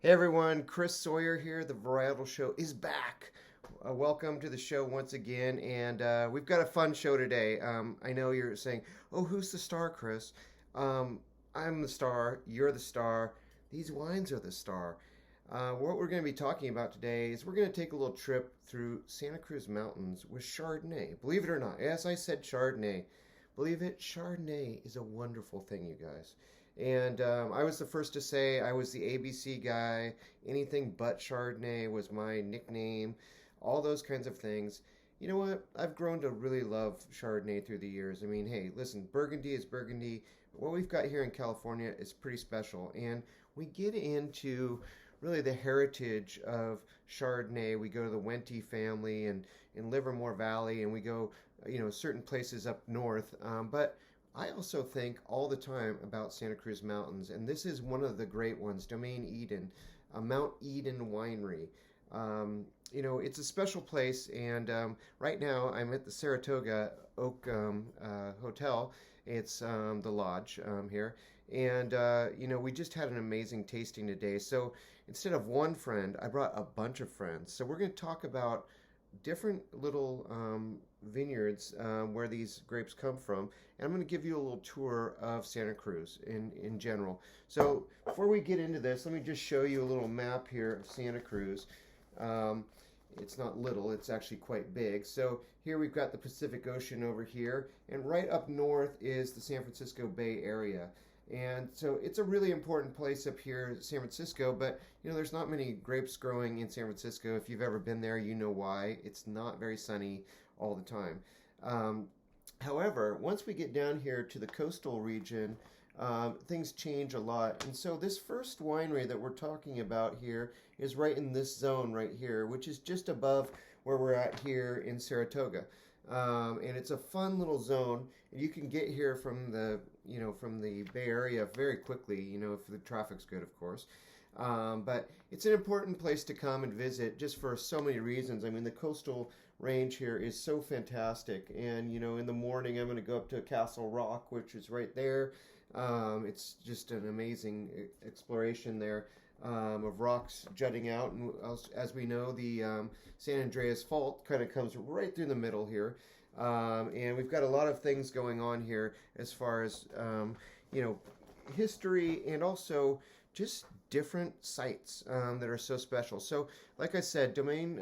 Hey everyone, Chris Sawyer here. The Varietal Show is back. Welcome to the show once again, and we've got a fun show today. I know you're saying, "Oh, who's the star, Chris?" I'm the star. You're the star. These wines are the star. What we're going to be talking about today is we're going to take a little trip through Santa Cruz Mountains with Chardonnay. Believe it or not, yes, I said Chardonnay. Believe it, Chardonnay is a wonderful thing, you guys. And I was the first to say I was the ABC guy. Anything but Chardonnay was my nickname. All those kinds of things. You know what? I've grown to really love Chardonnay through the years. I mean, hey, listen, Burgundy is Burgundy. What we've got here in California is pretty special. And we get into really the heritage of Chardonnay. We go to the Wente family and in Livermore Valley, and we go, certain places up north. But I also think all the time about Santa Cruz Mountains, and this is one of the great ones, Domaine Eden, a Mount Eden winery. It's a special place, and right now I'm at the Saratoga Oak Hotel. It's the lodge here, and we just had an amazing tasting today. So instead of one friend, I brought a bunch of friends. So we're going to talk about different little vineyards where these grapes come from. And I'm going to give you a little tour of Santa Cruz in general. So before we get into this, let me just show you a little map here of Santa Cruz. It's not little, it's actually quite big. So here we've got the Pacific Ocean over here, and right up north is the San Francisco Bay Area. And so it's a really important place up here, San Francisco, but there's not many grapes growing in San Francisco. If you've ever been there, you know why. It's not very sunny all the time. However, once we get down here to the coastal region, things change a lot. And so this first winery that we're talking about here is right in this zone right here, which is just above where we're at here in Saratoga. And it's a fun little zone. You can get here from the Bay Area very quickly, if the traffic's good, of course. But it's an important place to come and visit just for so many reasons. I mean, the coastal range here is so fantastic. And, in the morning, I'm going to go up to Castle Rock, which is right there. It's just an amazing exploration there of rocks jutting out. And as we know, the San Andreas Fault kind of comes right through the middle here. And we've got a lot of things going on here as far as, history and also just different sites that are so special. So, like I said, Domaine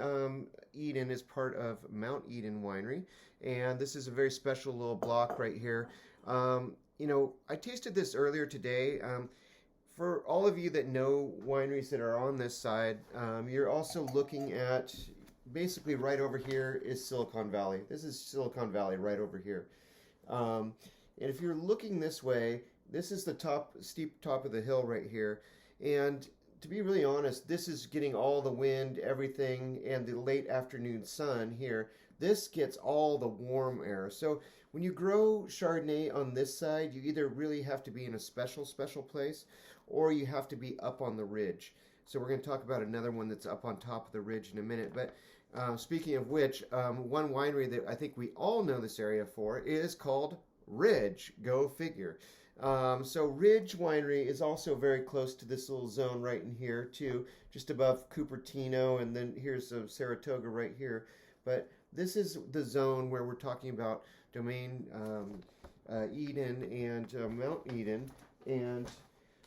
Eden is part of Mount Eden Winery, and this is a very special little block right here. I tasted this earlier today. For all of you that know wineries that are on this side, you're also looking at basically right over here is Silicon Valley. This is Silicon Valley right over here. And if you're looking this way, this is the steep top of the hill right here. And to be really honest, this is getting all the wind, everything, and the late afternoon sun here. This gets all the warm air. So when you grow Chardonnay on this side, you either really have to be in a special place, or you have to be up on the ridge. So we're going to talk about another one that's up on top of the ridge in a minute. But speaking of which, one winery that I think we all know this area for is called Ridge. Go figure. So Ridge Winery is also very close to this little zone right in here too, just above Cupertino, and then here's Saratoga right here. But this is the zone where we're talking about Domaine Eden and Mount Eden. And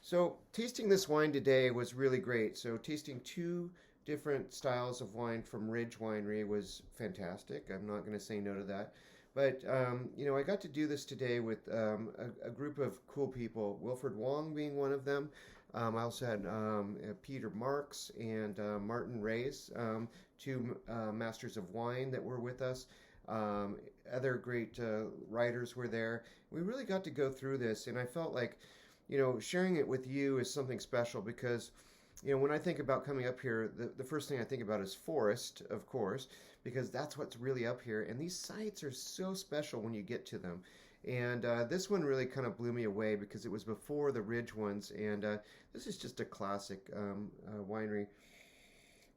so tasting this wine today was really great. So tasting two different styles of wine from Ridge Winery was fantastic. I'm not going to say no to that. But, I got to do this today with a group of cool people, Wilfred Wong being one of them. I also had Peter Marks and Martin Reyes, two masters of wine that were with us. Other great writers were there. We really got to go through this, and I felt like, sharing it with you is something special because, when I think about coming up here, the first thing I think about is forest, of course, because that's what's really up here. And these sites are so special when you get to them. And this one really kind of blew me away because it was before the Ridge ones. And this is just a classic winery.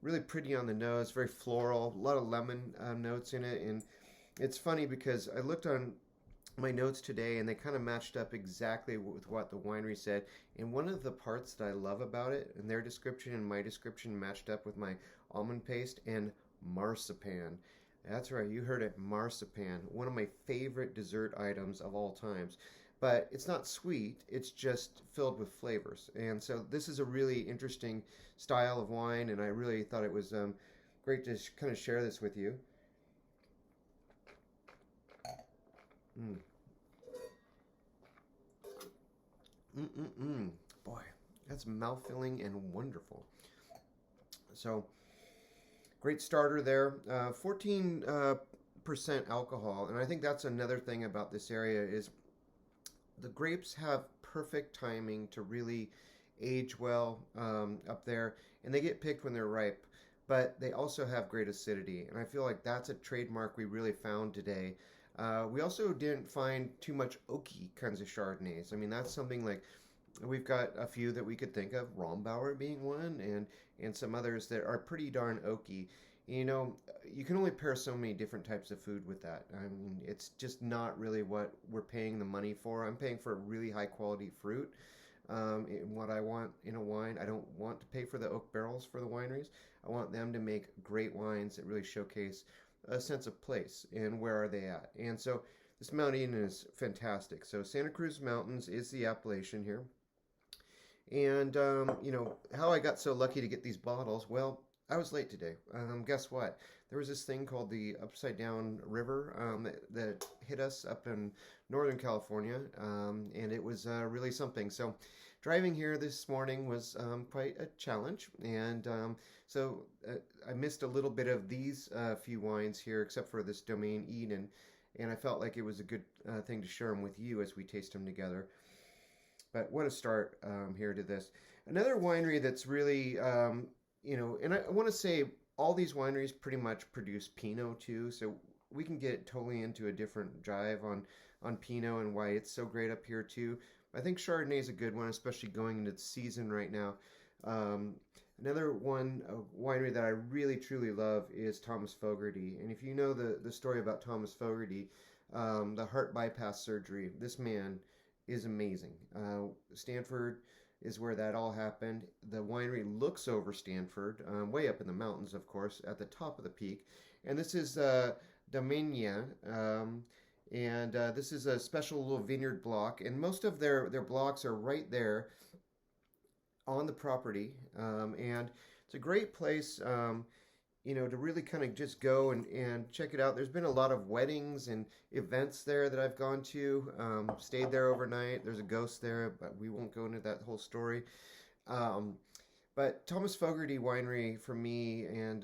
Really pretty on the nose, very floral, a lot of lemon notes in it. And it's funny because I looked on my notes today, and they kind of matched up exactly with what the winery said. And one of the parts that I love about it, and their description and my description matched up with my almond paste and marzipan. That's right, you heard it, marzipan. One of my favorite dessert items of all times. But it's not sweet, it's just filled with flavors. And so this is a really interesting style of wine, and I really thought it was great to kind of share this with you. Mm. Mm-mm-mm. Boy, that's mouth-filling and wonderful. So, great starter there. 14% alcohol, and I think that's another thing about this area is the grapes have perfect timing to really age well up there, and they get picked when they're ripe, but they also have great acidity, and I feel like that's a trademark we really found today. We also didn't find too much oaky kinds of Chardonnays. I mean, that's something like we've got a few that we could think of, Rombauer being one, and some others that are pretty darn oaky. You know, you can only pair so many different types of food with that. I mean, it's just not really what we're paying the money for. I'm paying for really high quality fruit. In what I want in a wine, I don't want to pay for the oak barrels for the wineries. I want them to make great wines that really showcase a sense of place and where are they at. And so this Mount Eden is fantastic. So Santa Cruz Mountains is the appellation here. And, you know, how I got so lucky to get these bottles, well, I was late today. Guess what? There was this thing called the Upside Down River that hit us up in Northern California, and it was really something. So driving here this morning was quite a challenge, and so I missed a little bit of these few wines here, except for this Domaine Eden, and I felt like it was a good thing to share them with you as we taste them together. But what a start here to this. Another winery that's really, you know, and I want to say all these wineries pretty much produce Pinot too, so we can get totally into a different jive on Pinot and why it's so great up here too. I think Chardonnay is a good one, especially going into the season right now. Another one, a winery that I really truly love is Thomas Fogarty. And if you know the story about Thomas Fogarty, the heart bypass surgery, this man is amazing. Stanford is where that all happened. The winery looks over Stanford, way up in the mountains, of course, at the top of the peak. And this is Domaine Eden, and this is a special little vineyard block. And most of their blocks are right there on the property, and it's a great place, you know, to really kind of just go and check it out. There's been a lot of weddings and events there that I've gone to, stayed there overnight. There's a ghost there, but we won't go into that whole story. But Thomas Fogarty Winery for me, and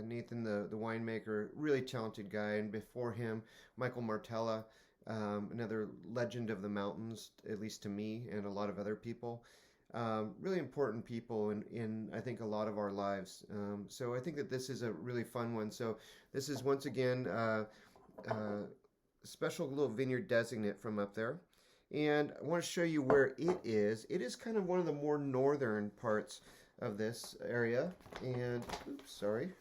Nathan, the winemaker, really talented guy, and before him, Michael Martella, another legend of the mountains, at least to me and a lot of other people. Really important people in I think a lot of our lives. So I think that this is a really fun one. So this is once again special little vineyard designate from up there. And I want to show you where it is. It is kind of one of the more northern parts of this area. And, oops, sorry.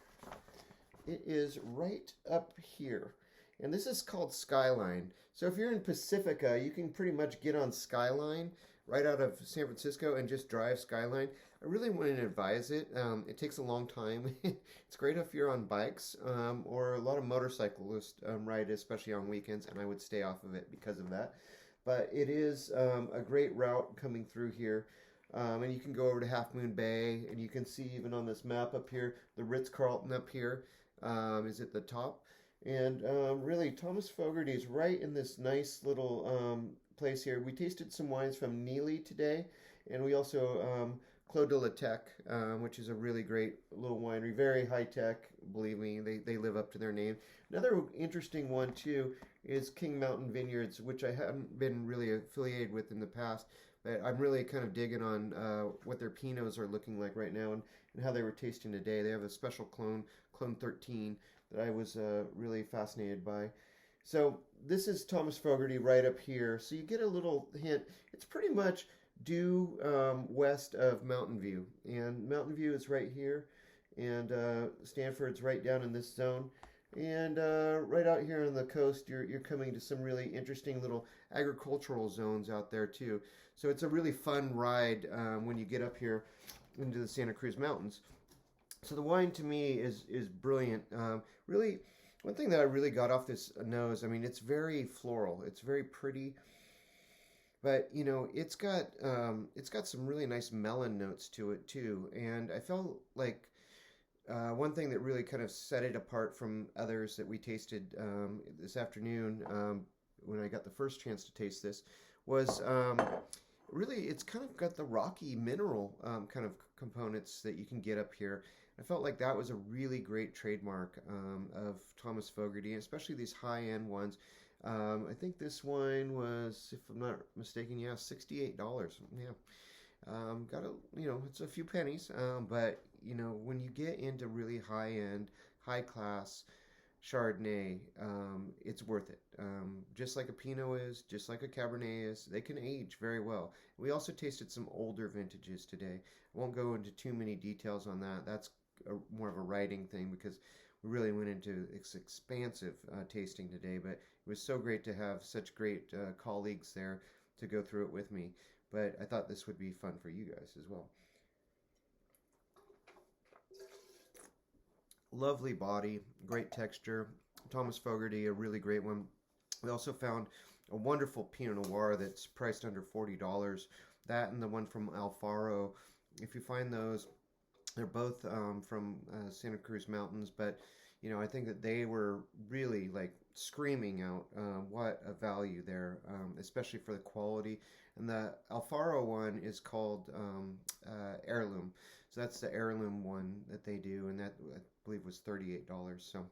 It is right up here. And this is called Skyline. So if you're in Pacifica, you can pretty much get on Skyline right out of San Francisco and just drive Skyline. I really wouldn't advise it. It takes a long time. It's great if you're on bikes or a lot of motorcyclists ride, especially on weekends, and I would stay off of it because of that. But it is a great route coming through here. And you can go over to Half Moon Bay, and you can see even on this map up here, the Ritz-Carlton up here is at the top. And really, Thomas Fogarty is right in this nice little place here. We tasted some wines from Neely today, and we also Clos de la Tech, which is a really great little winery, very high tech. Believe me, they live up to their name. Another interesting one too is King Mountain Vineyards, which I haven't been really affiliated with in the past, but I'm really kind of digging on what their Pinots are looking like right now and how they were tasting today. They have a special clone 13, that I was really fascinated by. So this is Thomas Fogarty right up here. So you get a little hint. It's pretty much due west of Mountain View. And Mountain View is right here. And Stanford's right down in this zone. And right out here on the coast, you're coming to some really interesting little agricultural zones out there too. So it's a really fun ride when you get up here into the Santa Cruz Mountains. So the wine to me is brilliant. Really, one thing that I really got off this nose, I mean, it's very floral. It's very pretty, but it's got some really nice melon notes to it too. And I felt like one thing that really kind of set it apart from others that we tasted this afternoon when I got the first chance to taste this was really it's kind of got the rocky mineral kind of components that you can get up here. I felt like that was a really great trademark of Thomas Fogarty, especially these high-end ones. I think this wine was, if I'm not mistaken, yeah, $68. Yeah. Got a, it's a few pennies, but when you get into really high end, high class Chardonnay, it's worth it. Just like a Pinot is, just like a Cabernet is, they can age very well. We also tasted some older vintages today. I won't go into too many details on that. That's more of a writing thing because we really went into expansive tasting today, but it was so great to have such great colleagues there to go through it with me. But I thought this would be fun for you guys as well. Lovely body, great texture. Thomas Fogarty, a really great one. We also found a wonderful Pinot Noir that's priced under $40. That and the one from Alfaro. If you find those, they're both from Santa Cruz Mountains, but I think that they were really like screaming out what a value there, especially for the quality. And the Alfaro one is called Heirloom. So that's the heirloom one that they do, and that I believe was $38. So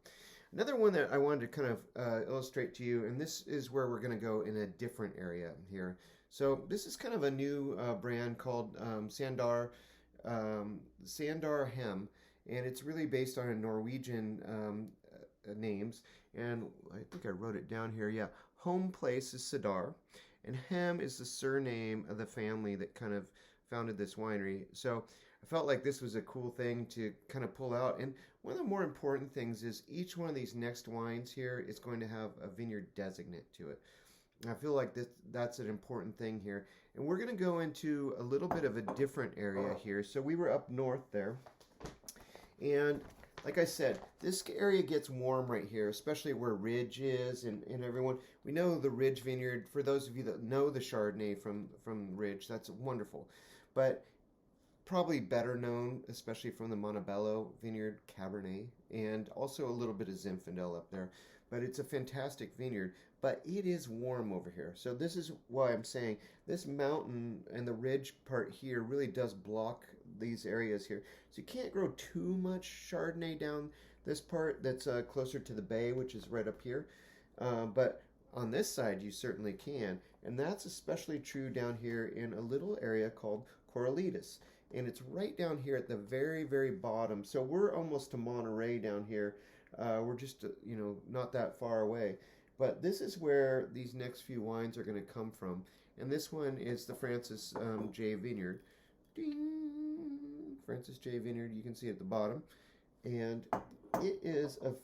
another one that I wanted to kind of illustrate to you, and this is where we're going to go in a different area here. So this is kind of a new brand called Sandar Hem, and it's really based on a Norwegian names. And I think I wrote it down here. Yeah, home place is Sandar, and Hem is the surname of the family that kind of founded this winery. So I felt like this was a cool thing to kind of pull out. And one of the more important things is each one of these next wines here is going to have a vineyard designate to it. And I feel like that's an important thing here. And we're going to go into a little bit of a different area here. So we were up north there. And like I said, this area gets warm right here, especially where Ridge is and everyone. We know the Ridge Vineyard. For those of you that know the Chardonnay from Ridge, that's wonderful. But probably better known, especially from the Montebello Vineyard Cabernet, and also a little bit of Zinfandel up there. But it's a fantastic vineyard, but it is warm over here. So this is why I'm saying this mountain and the ridge part here really does block these areas here. So you can't grow too much Chardonnay down this part that's closer to the bay, which is right up here. But on this side, you certainly can. And that's especially true down here in a little area called Corralitos. And it's right down here at the very, very bottom. So we're almost to Monterey down here. We're just, not that far away. But this is where these next few wines are going to come from. And this one is the Francis J. Vineyard. Ding! Francis J. Vineyard, you can see at the bottom. And it is an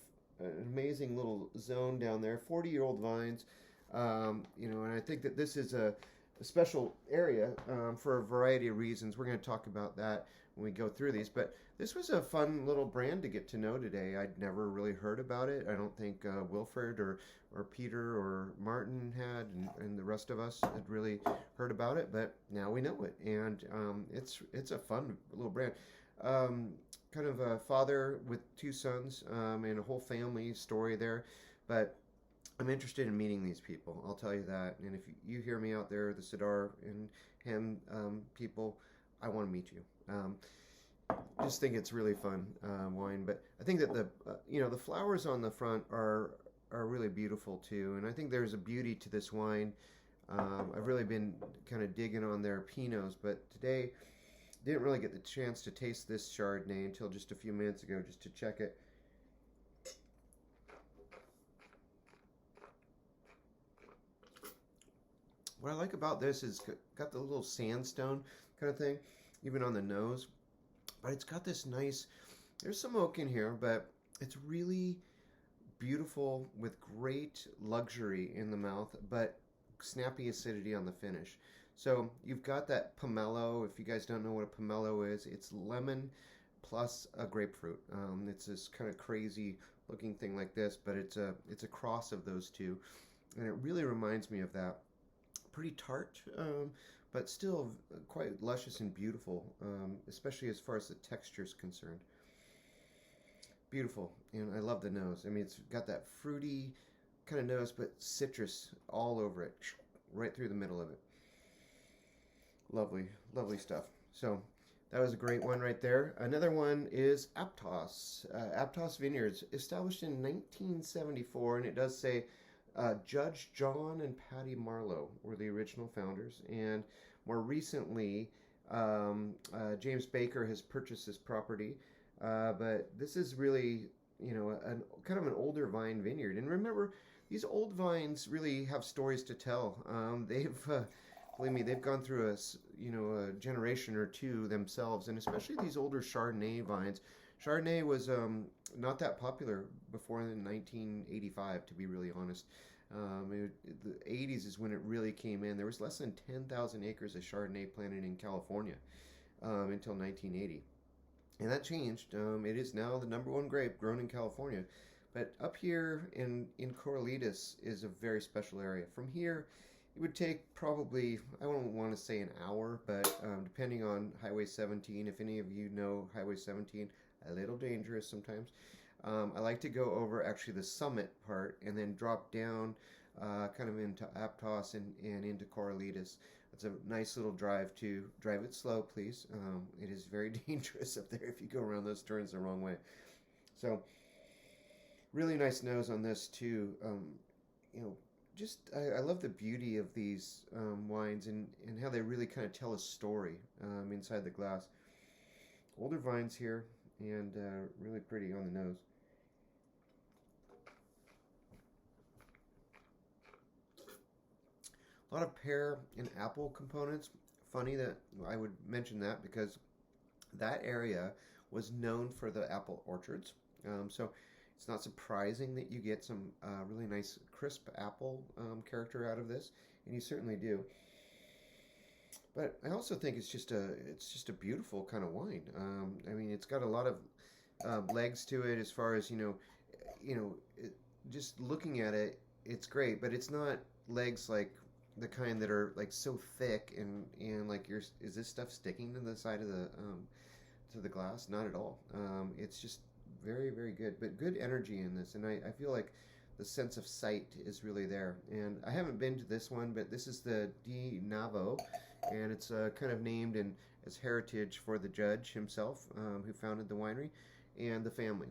amazing little zone down there. 40-year-old vines. And I think that this is a special area for a variety of reasons. We're going to talk about that when we go through these. But this was a fun little brand to get to know today. I'd never really heard about it. I don't think Wilfred or Peter or Martin had, and the rest of us had really heard about it. But now we know it, and it's a fun little brand. Kind of a father with two sons and a whole family story there. But I'm interested in meeting these people. I'll tell you that. And if you hear me out there, the Sandar and Hem people, I want to meet you. Just think it's really fun wine. But I think that the flowers on the front are really beautiful too. And I think there's a beauty to this wine. I've really been kind of digging on their Pinots, but today didn't really get the chance to taste this Chardonnay until just a few minutes ago, just to check it. What I like about this is got the little sandstone kind of thing, even on the nose. But it's got this nice, there's some oak in here, but it's really beautiful with great luxury in the mouth, but snappy acidity on the finish. So you've got that pomelo. If you guys don't know what a pomelo is, it's lemon plus a grapefruit. It's this kind of crazy looking thing like this, but it's a cross of those two, and it really reminds me of that. Pretty tart, but still quite luscious and beautiful, especially as far as the texture is concerned. Beautiful, and I love the nose. I mean, it's got that fruity kind of nose, but citrus all over it, right through the middle of it. Lovely, lovely stuff. So that was a great one right there. Another one is Aptos. Aptos Vineyards, established in 1974, and it does say Judge John and Patty Marlowe were the original founders, and more recently, James Baker has purchased this property. But this is really, kind of an older vine vineyard. And remember, these old vines really have stories to tell. Believe me, they've gone through a generation or two themselves, and especially these older Chardonnay vines. Chardonnay was not that popular before in 1985, to be really honest. The 80s is when it really came in. There was less than 10,000 acres of Chardonnay planted in California until 1980. And that changed. It is now the #1 grape grown in California. But up here in Corralitos is a very special area. From here, it would take probably, I don't want to say an hour, but depending on Highway 17, if any of you know Highway 17, a little dangerous sometimes. I like to go over actually the summit part and then drop down kind of into Aptos and into Corralitos. It's a nice little drive to drive it slow, please. It is very dangerous up there if you go around those turns the wrong way. So really nice nose on this too. I love the beauty of these wines and how they really kind of tell a story inside the glass. Older vines here and really pretty on the nose. A lot of pear and apple components. Funny that I would mention that because that area was known for the apple orchards. So it's not surprising that you get some really nice crisp apple character out of this, and you certainly do. But I also think it's just a beautiful kind of wine. I mean, it's got a lot of legs to it as far as just looking at it, it's great. But it's not legs like the kind that are like so thick and like is this stuff sticking to the side of the glass? Not at all. It's just very, very good, but good energy in this, and I feel like the sense of sight is really there. And I haven't been to this one, but this is the Di Navo, and it's kind of named as heritage for the judge himself, who founded the winery, and the family.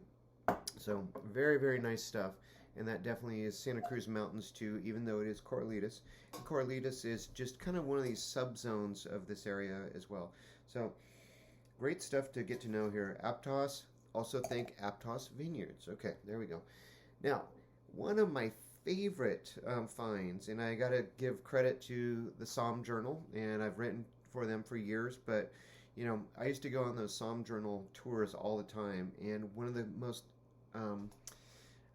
So very, very nice stuff. And that definitely is Santa Cruz Mountains too, even though it is Corralitos. And Corralitos is just kind of one of these subzones of this area as well. So great stuff to get to know here. Aptos, also think Aptos Vineyards. Okay, there we go. Now, one of my favorite finds, and I got to give credit to the Somm Journal, and I've written for them for years, but I used to go on those Somm Journal tours all the time, and one of the most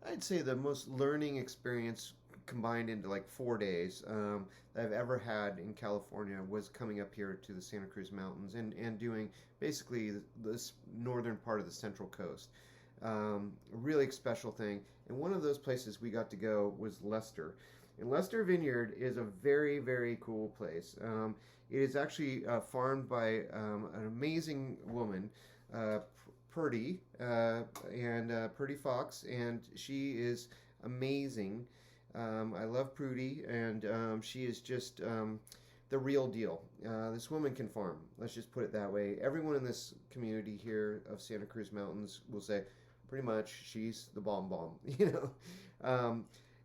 I'd say the most learning experience combined into like 4 days that I've ever had in California was coming up here to the Santa Cruz Mountains and doing basically this northern part of the Central Coast. A really special thing. And one of those places we got to go was Leicester. And Leicester Vineyard is a very, very cool place. It is actually farmed by an amazing woman, Purdy, Purdy Fox, and she is amazing. I love Prudy, and she is just the real deal. This woman can farm. Let's just put it that way. Everyone in this community here of Santa Cruz Mountains will say, pretty much, she's the bomb.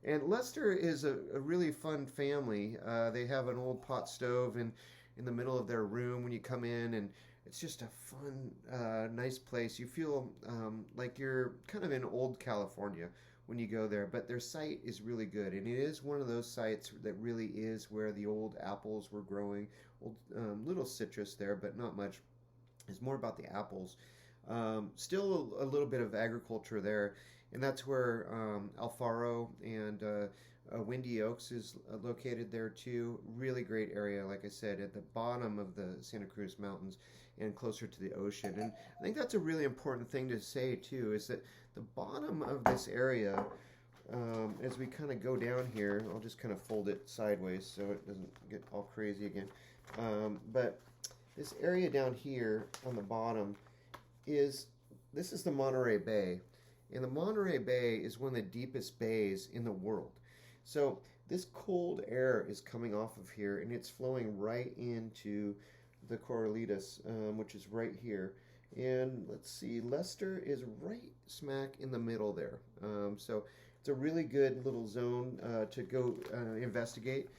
And Leicester is a really fun family. They have an old pot stove in the middle of their room when you come in, and it's just a fun, nice place. You feel like you're kind of in old California when you go there, but their site is really good, and it is one of those sites that really is where the old apples were growing. Old, little citrus there, but not much. It's more about the apples. Still a little bit of agriculture there, and that's where Alfaro and Windy Oaks is located there too. Really great area, like I said, at the bottom of the Santa Cruz Mountains and closer to the ocean. And I think that's a really important thing to say too, is that the bottom of this area, as we kind of go down here, I'll just kind of fold it sideways so it doesn't get all crazy again. But this area down here on the bottom this is the Monterey Bay. And the Monterey Bay is one of the deepest bays in the world. So this cold air is coming off of here, and it's flowing right into the Corralitos, which is right here. And let's see, Leicester is right smack in the middle there. So it's a really good little zone to go investigate.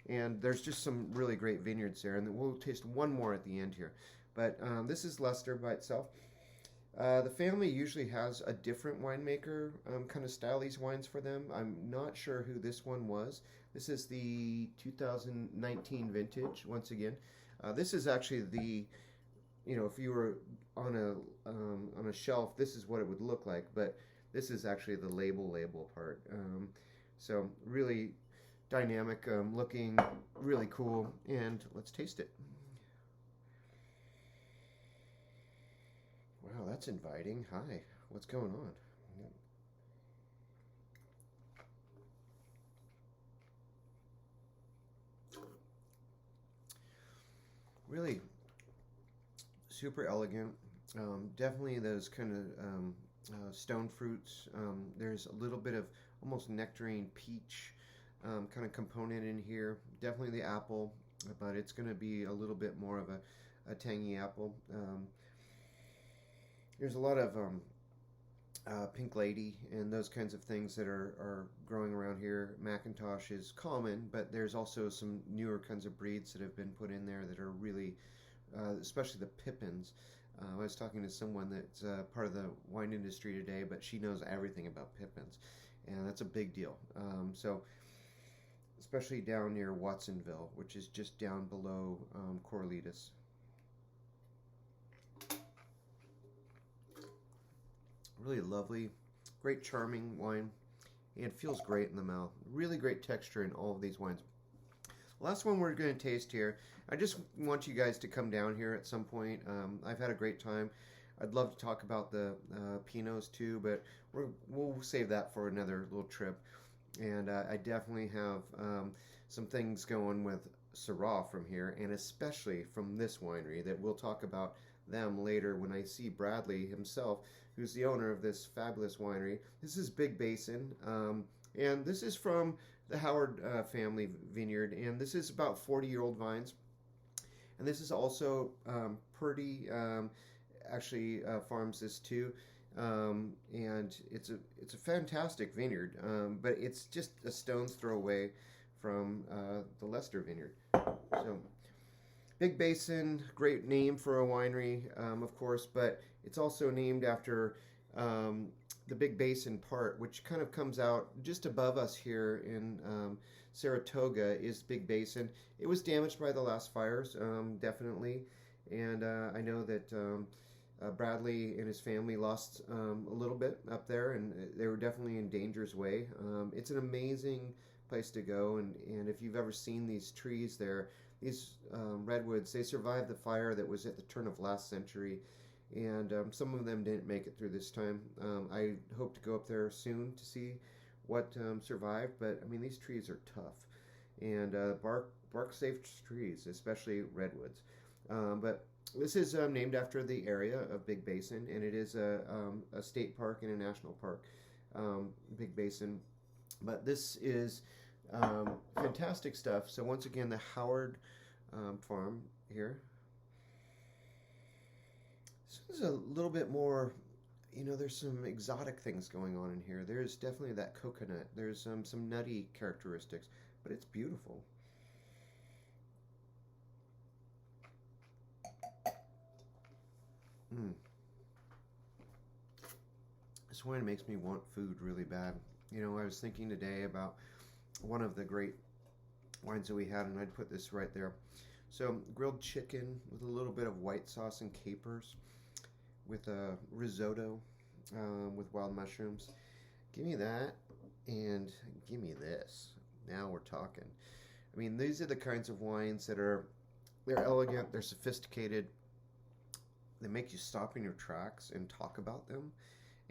And there's just some really great vineyards there. And we'll taste one more at the end here. But this is Leicester by itself. The family usually has a different winemaker kind of style these wines for them. I'm not sure who this one was. This is the 2019 vintage, once again. This is actually the, if you were on a shelf, this is what it would look like, but this is actually the label part. So really dynamic looking, really cool, and let's taste it. Wow, that's inviting. Hi, what's going on? Really super elegant. Definitely those kind of stone fruits. There's a little bit of almost nectarine peach kind of component in here. Definitely the apple, but it's going to be a little bit more of a tangy apple. There's a lot of Pink Lady and those kinds of things that are growing around here. Macintosh is common, but there's also some newer kinds of breeds that have been put in there that are really, especially the Pippins. I was talking to someone that's part of the wine industry today, but she knows everything about Pippins, and that's a big deal. So, especially down near Watsonville, which is just down below Corralitos. Really lovely, great charming wine, and it feels great in the mouth. Really great texture in all of these wines. Last one we're going to taste here. I just want you guys to come down here at some point. I've had a great time. I'd love to talk about the Pinots too, but we'll save that for another little trip. And I definitely have some things going with Syrah from here, and especially from this winery that we'll talk about them later when I see Bradley himself, who's the owner of this fabulous winery. This is Big Basin, and this is from the Howard family vineyard, and this is about 40-year-old vines. And this is also Purdy actually farms this too, and it's a fantastic vineyard, but it's just a stone's throw away from the Leicester Vineyard. So Big Basin, great name for a winery, of course, but it's also named after the Big Basin part, which kind of comes out just above us here in Saratoga is Big Basin. It was damaged by the last fires, definitely, and I know that Bradley and his family lost a little bit up there, and they were definitely in danger's way. It's an amazing place to go, and if you've ever seen these trees there, these redwoods, they survived the fire that was at the turn of last century, and some of them didn't make it through this time. I hope to go up there soon to see what survived, but I mean, these trees are tough, and bark safe trees, especially redwoods. But this is named after the area of Big Basin, and it is a state park and a national park, Big Basin. But this is fantastic stuff. So once again, the Howard farm here. This is a little bit more, there's some exotic things going on in here. There's definitely that coconut. There's some nutty characteristics, but it's beautiful. This wine makes me want food really bad. I was thinking today about one of the great wines that we had, and I'd put this right there. So grilled chicken with a little bit of white sauce and capers with a risotto with wild mushrooms. Give me that, and give me this. Now we're talking. I mean, these are the kinds of wines that they're elegant, they're sophisticated, they make you stop in your tracks and talk about them.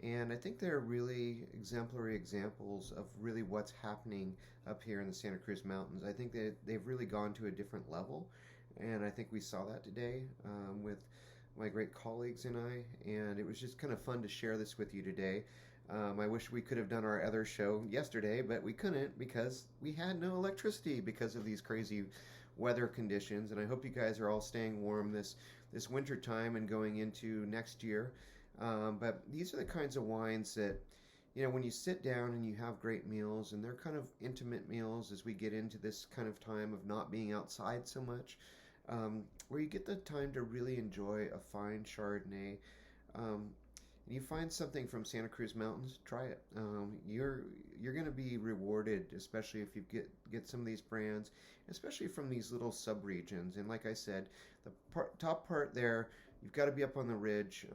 And I think they're really exemplary examples of really what's happening up here in the Santa Cruz Mountains. I think that they've really gone to a different level, and I think we saw that today with my great colleagues and I, and it was just kind of fun to share this with you today. I wish we could have done our other show yesterday, but we couldn't because we had no electricity because of these crazy weather conditions. And I hope you guys are all staying warm this winter time and going into next year. But these are the kinds of wines that, you know, when you sit down and you have great meals, and they're kind of intimate meals as we get into this kind of time of not being outside so much, where you get the time to really enjoy a fine Chardonnay. And you find something from Santa Cruz Mountains, try it. You're going to be rewarded, especially if you get some of these brands, especially from these little sub-regions. And like I said, the top part there, you've got to be up on the ridge,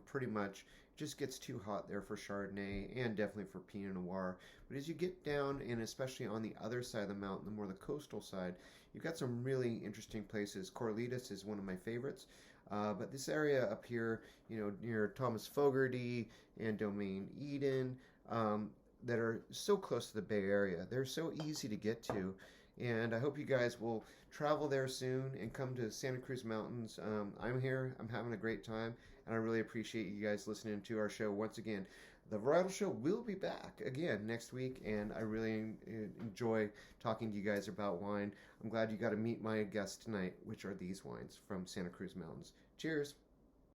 pretty much. It just gets too hot there for Chardonnay and definitely for Pinot Noir. But as you get down, and especially on the other side of the mountain, the more the coastal side, you've got some really interesting places. Corralitos is one of my favorites. But this area up here, you know, near Thomas Fogarty and Domaine Eden, that are so close to the Bay Area. They're so easy to get to. And I hope you guys will travel there soon and come to Santa Cruz Mountains. I'm here. I'm having a great time. And I really appreciate you guys listening to our show once again. The Varietal Show will be back again next week, and I really enjoy talking to you guys about wine. I'm glad you got to meet my guest tonight, which are these wines from Santa Cruz Mountains. Cheers.